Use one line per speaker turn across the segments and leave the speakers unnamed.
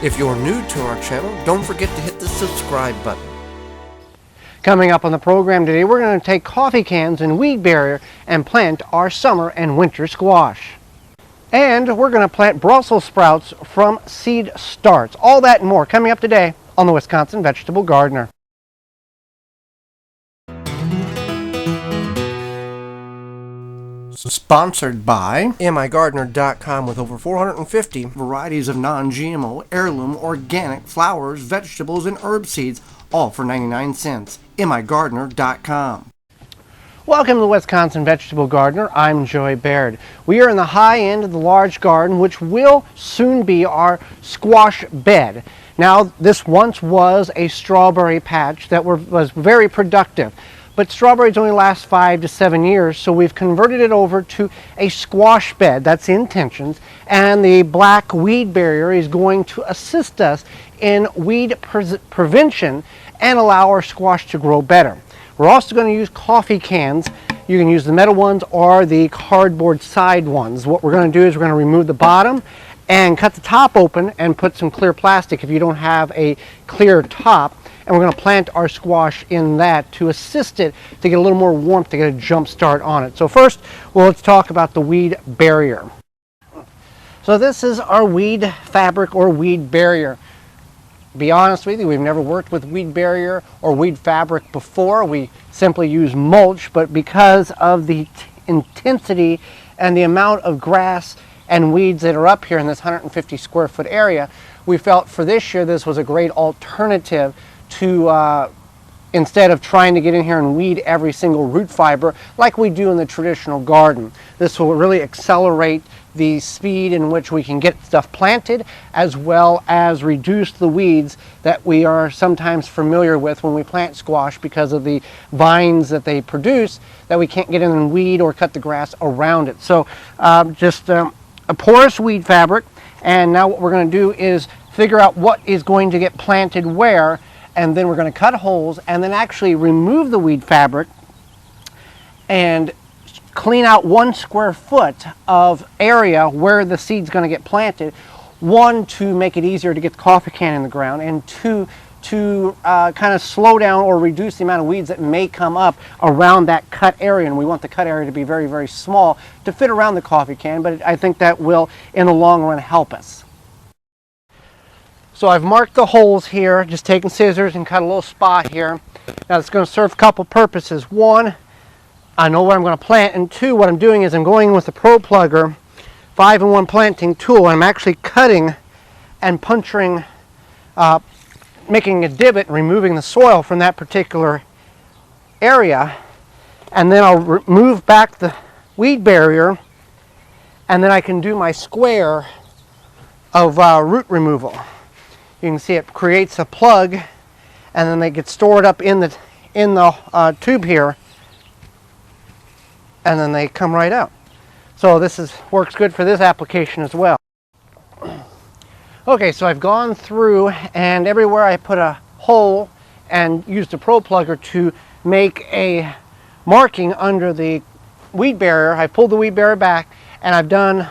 If you're new to our channel, don't forget to hit the subscribe button.
Coming up on the program today, we're going to take coffee cans and weed barrier and plant our summer and winter squash. And we're going to plant Brussels sprouts from seed starts. All that and more coming up today on the Wisconsin Vegetable Gardener.
Sponsored by migardener.com, with over 450 varieties of non-GMO, heirloom, organic flowers, vegetables, and herb seeds, all for 99 cents. migardener.com.
Welcome to the Wisconsin Vegetable Gardener. I'm Joy Baird. We are in the high end of the large garden, which will soon be our squash bed. Now, this once was a strawberry patch that was very productive. But strawberries only last 5 to 7 years, so we've converted it over to a squash bed. That's the intentions. And the black weed barrier is going to assist us in weed prevention and allow our squash to grow better. We're also going to use coffee cans. You can use the metal ones or the cardboard side ones. What we're going to do is we're going to remove the bottom and cut the top open and put some clear plastic if you don't have a clear top. And we're going to plant our squash in that to assist it to get a little more warmth, to get a jump start on it. So first, well, let's talk about the weed barrier. So this is our weed fabric or weed barrier. To be honest with you, we've never worked with weed barrier or weed fabric before. We simply use mulch, but because of the intensity and the amount of grass and weeds that are up here in this 150 square foot area, we felt for this year this was a great alternative to instead of trying to get in here and weed every single root fiber like we do in the traditional garden. This will really accelerate the speed in which we can get stuff planted, as well as reduce the weeds that we are sometimes familiar with when we plant squash because of the vines that they produce that we can't get in and weed or cut the grass around it. So just a porous weed fabric, and now what we're going to do is figure out what is going to get planted where, and then we're going to cut holes and then actually remove the weed fabric and clean out 1 square foot of area where the seed's going to get planted. 1, to make it easier to get the coffee can in the ground, and 2, to kind of slow down or reduce the amount of weeds that may come up around that cut area. And we want the cut area to be very, very small to fit around the coffee can, but I think that will in the long run help us. So I've marked the holes here, just taking scissors and cut a little spot here. Now it's going to serve a couple purposes. 1, I know where I'm going to plant, and 2, what I'm doing is I'm going with the Pro Plugger 5-in-1 planting tool, and I'm actually cutting and puncturing, making a divot and removing the soil from that particular area. And then I'll remove back the weed barrier, and then I can do my square of root removal. You can see it creates a plug, and then they get stored up in the tube here, and then they come right out. So this works good for this application as well. Okay, so I've gone through, and everywhere I put a hole and used a Pro Plugger to make a marking under the weed barrier. I pulled the weed barrier back, and I've done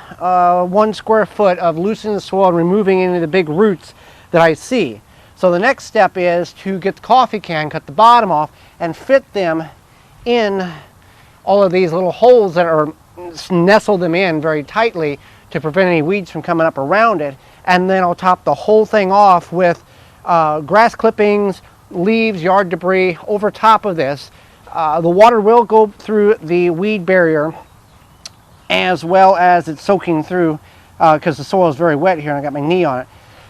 1 square foot of loosening the soil and removing any of the big roots that I see. So the next step is to get the coffee can, cut the bottom off, and fit them in all of these little holes that are nestle them in very tightly to prevent any weeds from coming up around it. And then I'll top the whole thing off with grass clippings, leaves, yard debris over top of this. The water will go through the weed barrier as well as it's soaking through because the soil is very wet here and I got my knee on it.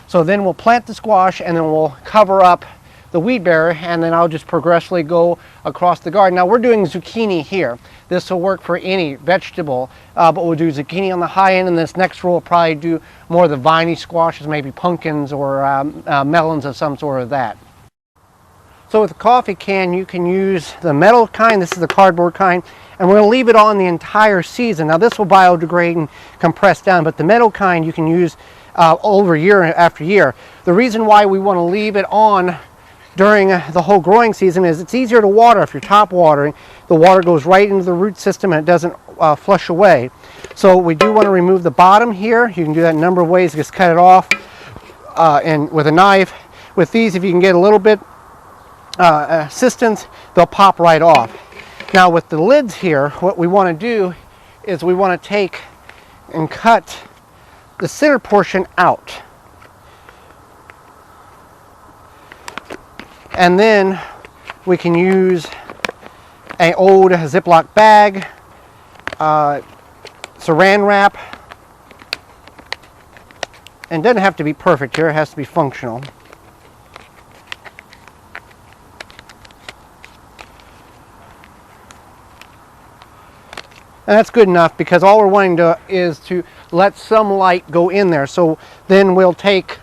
So then we'll plant the squash, and then we'll cover up the weed barrier, and then I'll just progressively go across the garden. Now we're doing zucchini here. This will work for any vegetable, but we'll do zucchini on the high end, and this next row will probably do more of the viney squashes, maybe pumpkins or melons of some sort of that. So with the coffee can, you can use the metal kind. This is the cardboard kind, and we're going to leave it on the entire season. Now this will biodegrade and compress down, but the metal kind you can use over year after year. The reason why we want to leave it on during the whole growing season is it's easier to water. If you're top watering, the water goes right into the root system and it doesn't flush away. So we do want to remove the bottom here. You can do that a number of ways. Just cut it off. and with a knife. With these, if you can get a little bit assistance, they'll pop right off. Now with the lids here, what we want to do is we want to take and cut the center portion out. And then we can use an old Ziploc bag, saran wrap, and it doesn't have to be perfect here, it has to be functional. And that's good enough because all we're wanting to is to let some light go in there. So then we'll take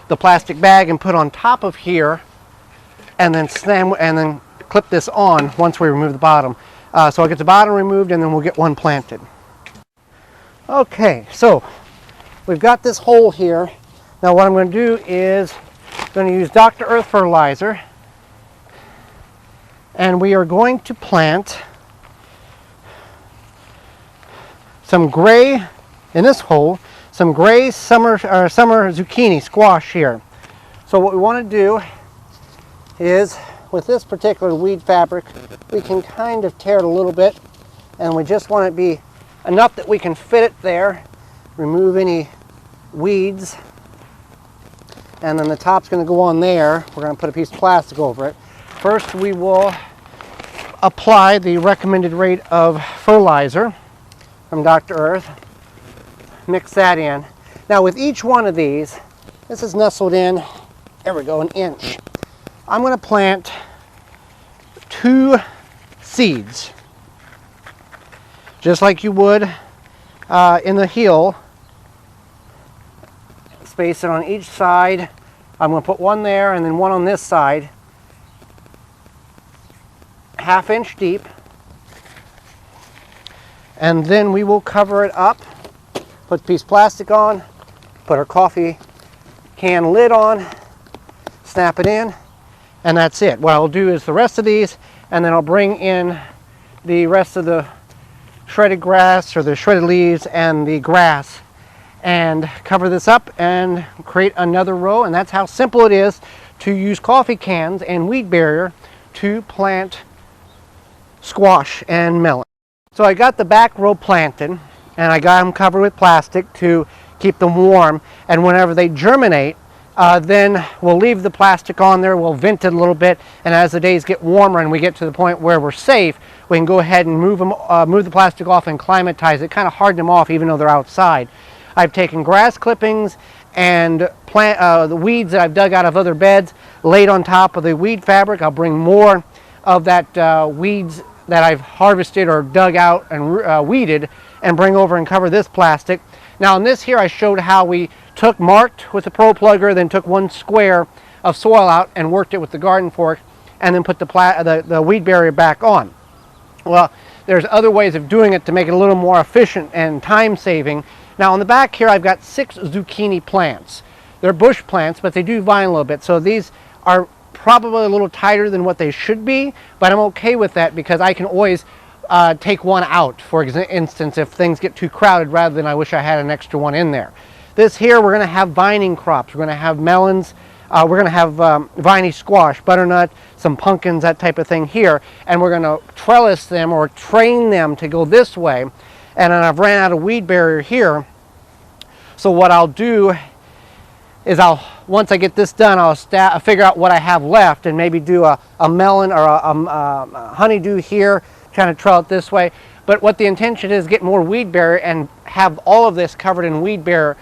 the plastic bag and put on top of here and then clip this on once we remove the bottom. So I'll get the bottom removed and then we'll get one planted. Okay, so we've got this hole here. Now what I'm going to do is I'm going to use Dr. Earth fertilizer, and we are going to plant some gray, in this hole, some gray summer zucchini squash here. So what we want to do is, with this particular weed fabric, we can kind of tear it a little bit, and we just want it to be enough that we can fit it there, remove any weeds, and then the top's going to go on there. We're going to put a piece of plastic over it. First we will apply the recommended rate of fertilizer from Dr. Earth. Mix that in. Now with each one of these, this is nestled in, there we go, an inch. I'm going to plant 2 seeds, just like you would in the heel. Space it on each side. I'm going to put one there and then one on this side, 1/2 inch deep. And then we will cover it up, put a piece of plastic on, put our coffee can lid on, snap it in, and that's it. What I'll do is the rest of these, and then I'll bring in the rest of the shredded grass or the shredded leaves and the grass and cover this up and create another row. And that's how simple it is to use coffee cans and weed barrier to plant squash and melon. So I got the back row planted, and I got them covered with plastic to keep them warm, and whenever they germinate, then we'll leave the plastic on there, we'll vent it a little bit, and as the days get warmer and we get to the point where we're safe, we can go ahead and move the plastic off and climatize it, kind of harden them off even though they're outside. I've taken grass clippings and the weeds that I've dug out of other beds, laid on top of the weed fabric. I'll bring more of that weeds that I've harvested or dug out and weeded and bring over and cover this plastic. Now in this here I showed how we marked with the Pro Plugger, then took 1 square of soil out and worked it with the garden fork, and then put the weed barrier back on. Well, there's other ways of doing it to make it a little more efficient and time saving. Now on the back here I've got 6 zucchini plants. They're bush plants, but they do vine a little bit, so these are probably a little tighter than what they should be, but I'm okay with that because I can always take one out, for instance, if things get too crowded, rather than I wish I had an extra one in there. This here, we're going to have vining crops. We're going to have melons, we're going to have viney squash, butternut, some pumpkins, that type of thing here, and we're going to trellis them or train them to go this way. And then I've ran out of weed barrier here, so what I'll do is once I get this done, I'll figure out what I have left and maybe do a melon or a honeydew here, trying to trail it this way. But what the intention is, get more weed barrier and have all of this covered in weed barrier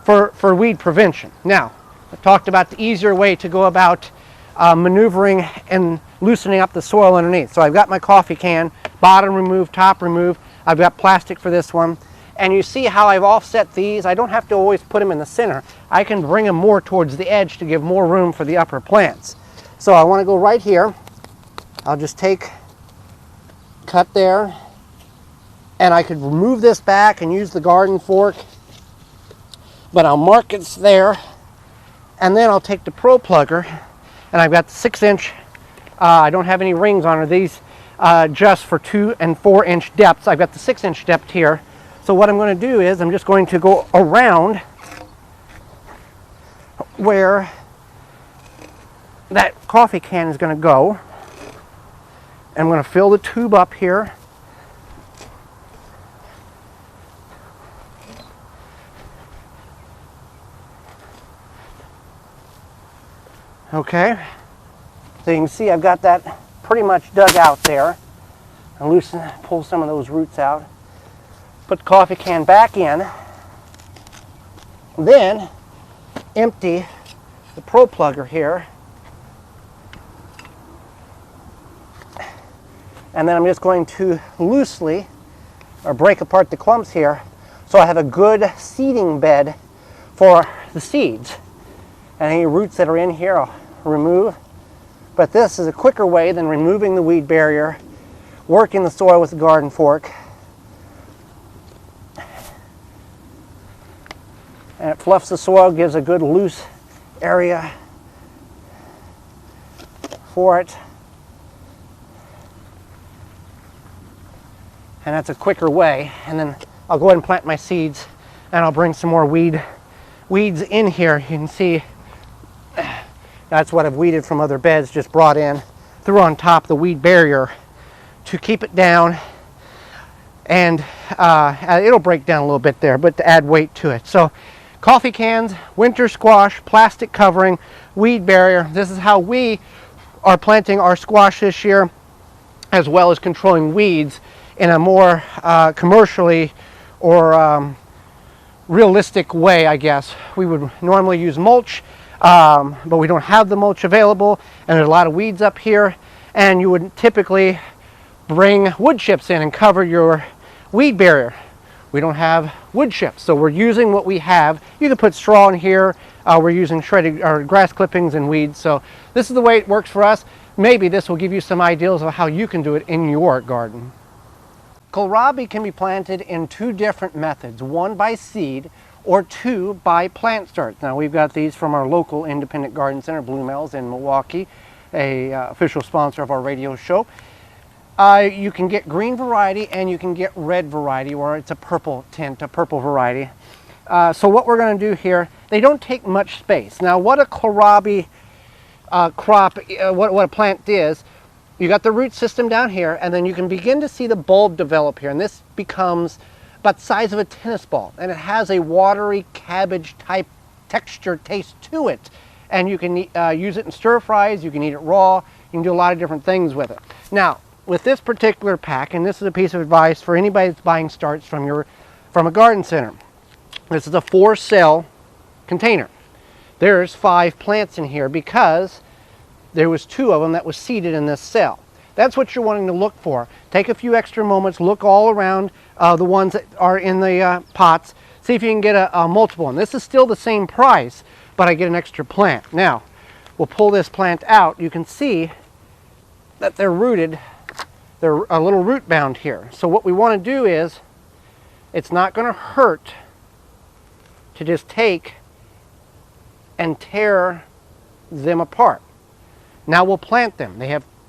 for weed prevention. Now, I talked about the easier way to go about maneuvering and loosening up the soil underneath. So I've got my coffee can, bottom removed, top removed. I've got plastic for this one. And you see how I've offset these? I don't have to always put them in the center. I can bring them more towards the edge to give more room for the upper plants. So I want to go right here. I'll just cut there, and I could remove this back and use the garden fork, but I'll mark it there, and then I'll take the Pro Plugger, and I've got the 6-inch, I don't have any rings on these just for 2 and 4-inch depths. I've got the 6-inch depth here. So what I'm going to do is I'm just going to go around where that coffee can is going to go. I'm going to fill the tube up here. Okay, so you can see I've got that pretty much dug out there. I pull some of those roots out. Put the coffee can back in. Then empty the Pro Plugger here. And then I'm just going to loosely break apart the clumps here so I have a good seeding bed for the seeds. And any roots that are in here I'll remove. But this is a quicker way than removing the weed barrier, working the soil with the garden fork. And it fluffs the soil, gives a good loose area for it. And that's a quicker way. And then I'll go ahead and plant my seeds, and I'll bring some more weeds in here. You can see that's what I've weeded from other beds, just brought in, threw on top the weed barrier to keep it down. And it'll break down a little bit there, but to add weight to it. So coffee cans, winter squash, plastic covering, weed barrier. This is how we are planting our squash this year, as well as controlling weeds in a more commercially or realistic way, I guess. We would normally use mulch, but we don't have the mulch available, and there's a lot of weeds up here, and you would typically bring wood chips in and cover your weed barrier. We don't have wood chips, so we're using what we have. You can put straw in here. We're using shredded or grass clippings and weeds, so this is the way it works for us. Maybe this will give you some ideas of how you can do it in your garden. Kohlrabi can be planted in two different methods, one by seed or two by plant starts. Now we've got these from our local independent garden center, Blue Mel's in Milwaukee, a official sponsor of our radio show. You can get green variety and you can get red variety, or it's a purple tint, a purple variety. So what we're going to do here, they don't take much space. Now what a Kohlrabi crop, what a plant is, you got the root system down here, and then you can begin to see the bulb develop here, and this becomes about the size of a tennis ball, and it has a watery cabbage type texture taste to it, and you can use it in stir fries, you can eat it raw, you can do a lot of different things with it. Now with this particular pack, and this is a piece of advice for anybody that's buying starts from a garden center, this is a 4-cell container. There's 5 plants in here because there was 2 of them that was seeded in this cell. That's what you're wanting to look for. Take a few extra moments, look all around the ones that are in the pots, see if you can get a multiple one. This is still the same price, but I get an extra plant. Now, we'll pull this plant out. You can see that they're rooted. They're a little root bound here. So what we want to do is, it's not going to hurt to just take and tear them apart. Now we'll plant them.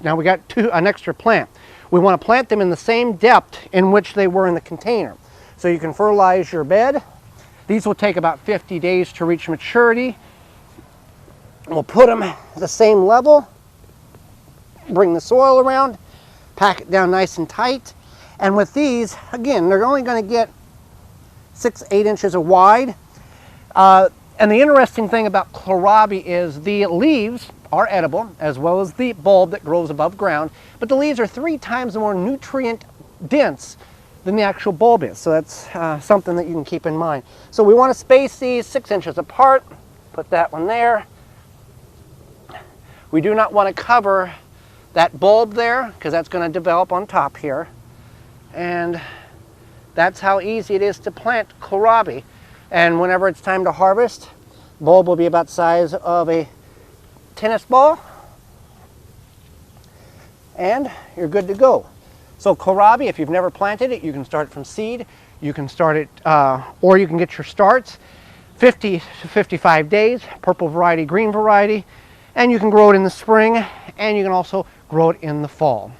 Now we got an extra plant. We want to plant them in the same depth in which they were in the container. So you can fertilize your bed. These will take about 50 days to reach maturity. We'll put them at the same level, bring the soil around, pack it down nice and tight. And with these, again, they're only going to get 6-8 inches wide. And the interesting thing about Kohlrabi is the leaves are edible, as well as the bulb that grows above ground, but the leaves are 3 times more nutrient dense than the actual bulb is. So that's something that you can keep in mind. So we want to space these 6 inches apart. Put that one there. We do not want to cover that bulb there, because that's going to develop on top here. And that's how easy it is to plant Kohlrabi. And whenever it's time to harvest, bulb will be about the size of a tennis ball, and you're good to go. So Kohlrabi, if you've never planted it, you can start from seed. You can start it, or you can get your starts 50 to 55 days, purple variety, green variety, and you can grow it in the spring, and you can also grow it in the fall.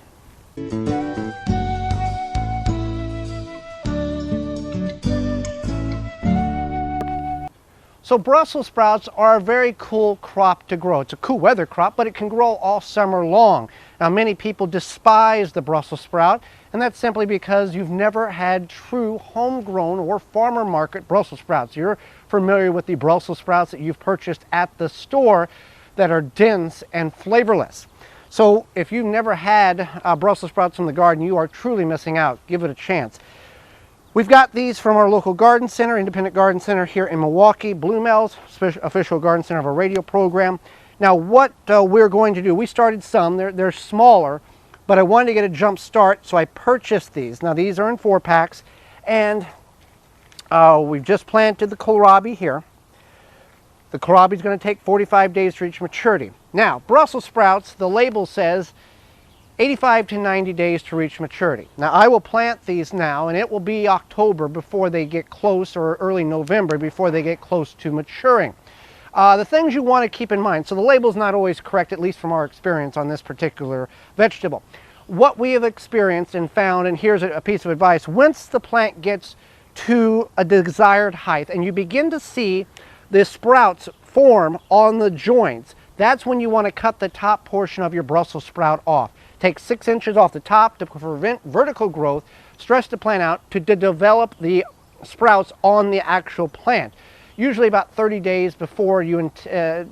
So Brussels sprouts are a very cool crop to grow. It's a cool weather crop, but it can grow all summer long. Now many people despise the Brussels sprout, and that's simply because you've never had true homegrown or farmer market Brussels sprouts. You're familiar with the Brussels sprouts that you've purchased at the store that are dense and flavorless. So if you've never had Brussels sprouts from the garden, you are truly missing out. Give it a chance. We've got these from our local garden center, independent garden center here in Milwaukee, Bluemel's, official garden center of our radio program. Now what we're going to do, we started some, they're smaller, but I wanted to get a jump start, so I purchased these. Now these are in 4-packs, and we've just planted the kohlrabi here. The kohlrabi is going to take 45 days to reach maturity. Now, Brussels sprouts, the label says 85 to 90 days to reach maturity. Now, I will plant these now, and it will be October before they get close, or early November before they get close to maturing. The things you want to keep in mind, so the label's not always correct, at least from our experience on this particular vegetable. What we have experienced and found, and here's a piece of advice, once the plant gets to a desired height and you begin to see the sprouts form on the joints, that's when you want to cut the top portion of your Brussels sprout off. Take 6 inches off the top to prevent vertical growth, stretch the plant out to develop the sprouts on the actual plant. Usually about 30 days before the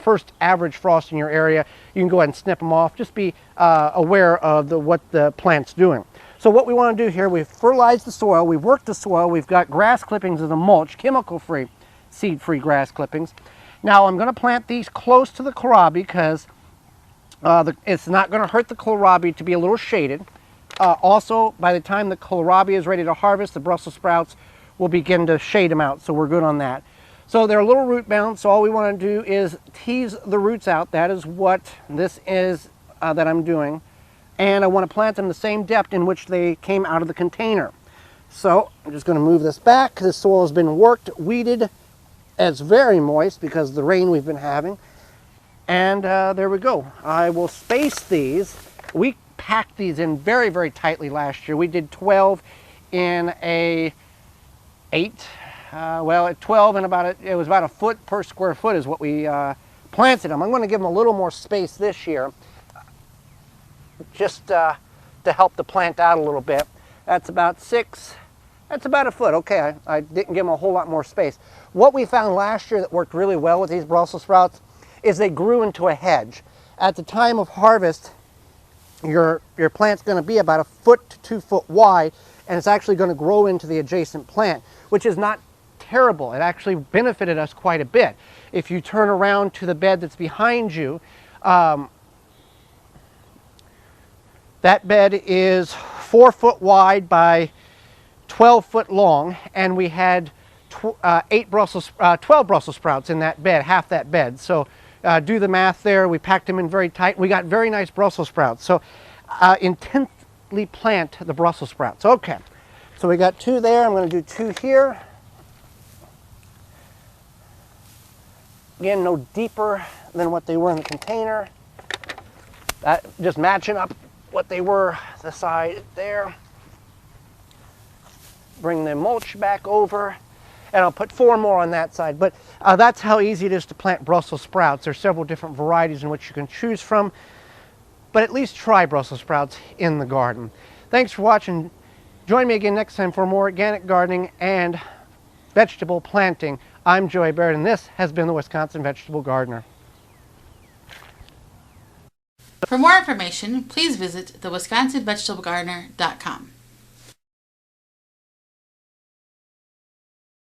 first average frost in your area, you can go ahead and snip them off. Just be aware of what the plant's doing. So what we want to do here, we've fertilized the soil, we've worked the soil, we've got grass clippings as a mulch, chemical-free, seed-free grass clippings. Now I'm going to plant these close to the kohlrabi because it's not going to hurt the kohlrabi to be a little shaded. Also, by the time the kohlrabi is ready to harvest, the Brussels sprouts will begin to shade them out, so we're good on that. So they're a little root bound, so all we want to do is tease the roots out. That is what this is that I'm doing. And I want to plant them the same depth in which they came out of the container. So I'm just going to move this back. This soil has been worked, weeded. It's very moist because of the rain we've been having. And there we go. I will space these. We packed these in very, very tightly last year. We did 12 in a 8. Well, at 12 and it was about a foot per square foot is what we planted them. I'm going to give them a little more space this year, just to help the plant out a little bit. That's about 6. That's about a foot. Okay, I didn't give them a whole lot more space. What we found last year that worked really well with these Brussels sprouts is they grew into a hedge. At the time of harvest, your plant's going to be about 1 foot to 2 foot wide, and it's actually going to grow into the adjacent plant, which is not terrible. It actually benefited us quite a bit. If you turn around to the bed that's behind you, that bed is 4 foot wide by 12 foot long, and we had 12 Brussels sprouts in that bed, half that bed. So do the math there. We packed them in very tight. We got very nice Brussels sprouts. So intently plant the Brussels sprouts. Okay, so we got 2 there. I'm going to do 2 here. Again, no deeper than what they were in the container. Just matching up what they were, the side there. Bring the mulch back over, and I'll put 4 more on that side. But that's how easy it is to plant Brussels sprouts. There's several different varieties in which you can choose from, but at least try Brussels sprouts in the garden. Thanks for watching. Join me again next time for more organic gardening and vegetable planting. I'm Joey Baird, and this has been the Wisconsin Vegetable Gardener.
For more information, please visit thewisconsinvegetablegardener.com.